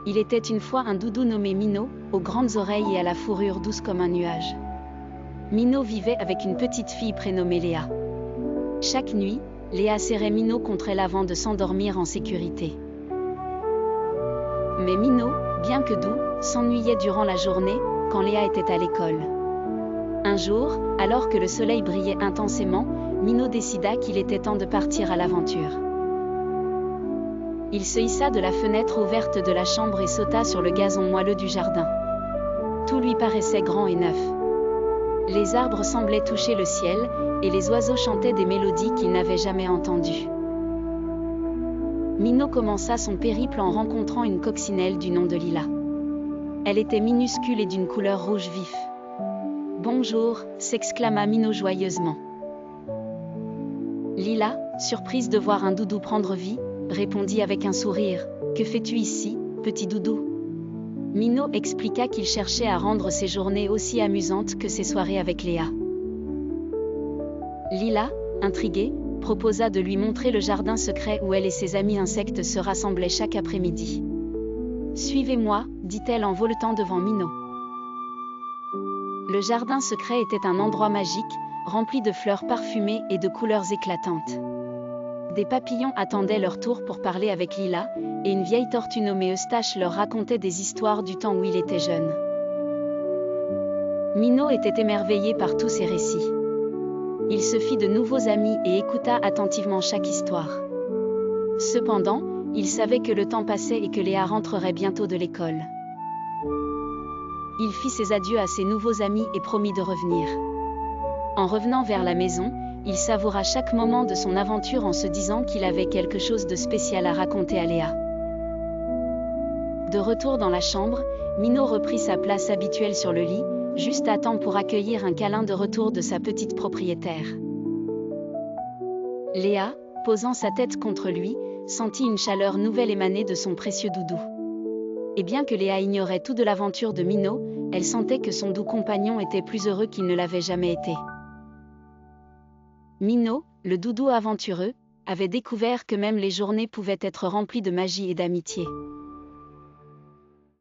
Il était une fois un doudou nommé Minot, aux grandes oreilles et à la fourrure douce comme un nuage. Minot vivait avec une petite fille prénommée Léa. Chaque nuit, Léa serrait Minot contre elle avant de s'endormir en sécurité. Mais Minot, bien que doux, s'ennuyait durant la journée, quand Léa était à l'école. Un jour, alors que le soleil brillait intensément, Minot décida qu'il était temps de partir à l'aventure. Il se hissa de la fenêtre ouverte de la chambre et sauta sur le gazon moelleux du jardin. Tout lui paraissait grand et neuf. Les arbres semblaient toucher le ciel, et les oiseaux chantaient des mélodies qu'il n'avait jamais entendues. Minot commença son périple en rencontrant une coccinelle du nom de Lila. Elle était minuscule et d'une couleur rouge vif. « Bonjour » s'exclama Minot joyeusement. Lila, surprise de voir un doudou prendre vie, répondit avec un sourire. « Que fais-tu ici, petit doudou ?» Minot expliqua qu'il cherchait à rendre ses journées aussi amusantes que ses soirées avec Léa. Lila, intriguée, proposa de lui montrer le jardin secret où elle et ses amis insectes se rassemblaient chaque après-midi. « Suivez-moi » dit-elle en voletant devant Minot. Le jardin secret était un endroit magique, rempli de fleurs parfumées et de couleurs éclatantes. Des papillons attendaient leur tour pour parler avec Lila, et une vieille tortue nommée Eustache leur racontait des histoires du temps où il était jeune. Minot était émerveillé par tous ces récits. Il se fit de nouveaux amis et écouta attentivement chaque histoire. Cependant, il savait que le temps passait et que Léa rentrerait bientôt de l'école. Il fit ses adieux à ses nouveaux amis et promit de revenir. En revenant vers la maison, il savoura chaque moment de son aventure en se disant qu'il avait quelque chose de spécial à raconter à Léa. De retour dans la chambre, Minot reprit sa place habituelle sur le lit, juste à temps pour accueillir un câlin de retour de sa petite propriétaire. Léa, posant sa tête contre lui, sentit une chaleur nouvelle émaner de son précieux doudou. Et bien que Léa ignorait tout de l'aventure de Minot, elle sentait que son doux compagnon était plus heureux qu'il ne l'avait jamais été. Minot, le doudou aventureux, avait découvert que même les journées pouvaient être remplies de magie et d'amitié.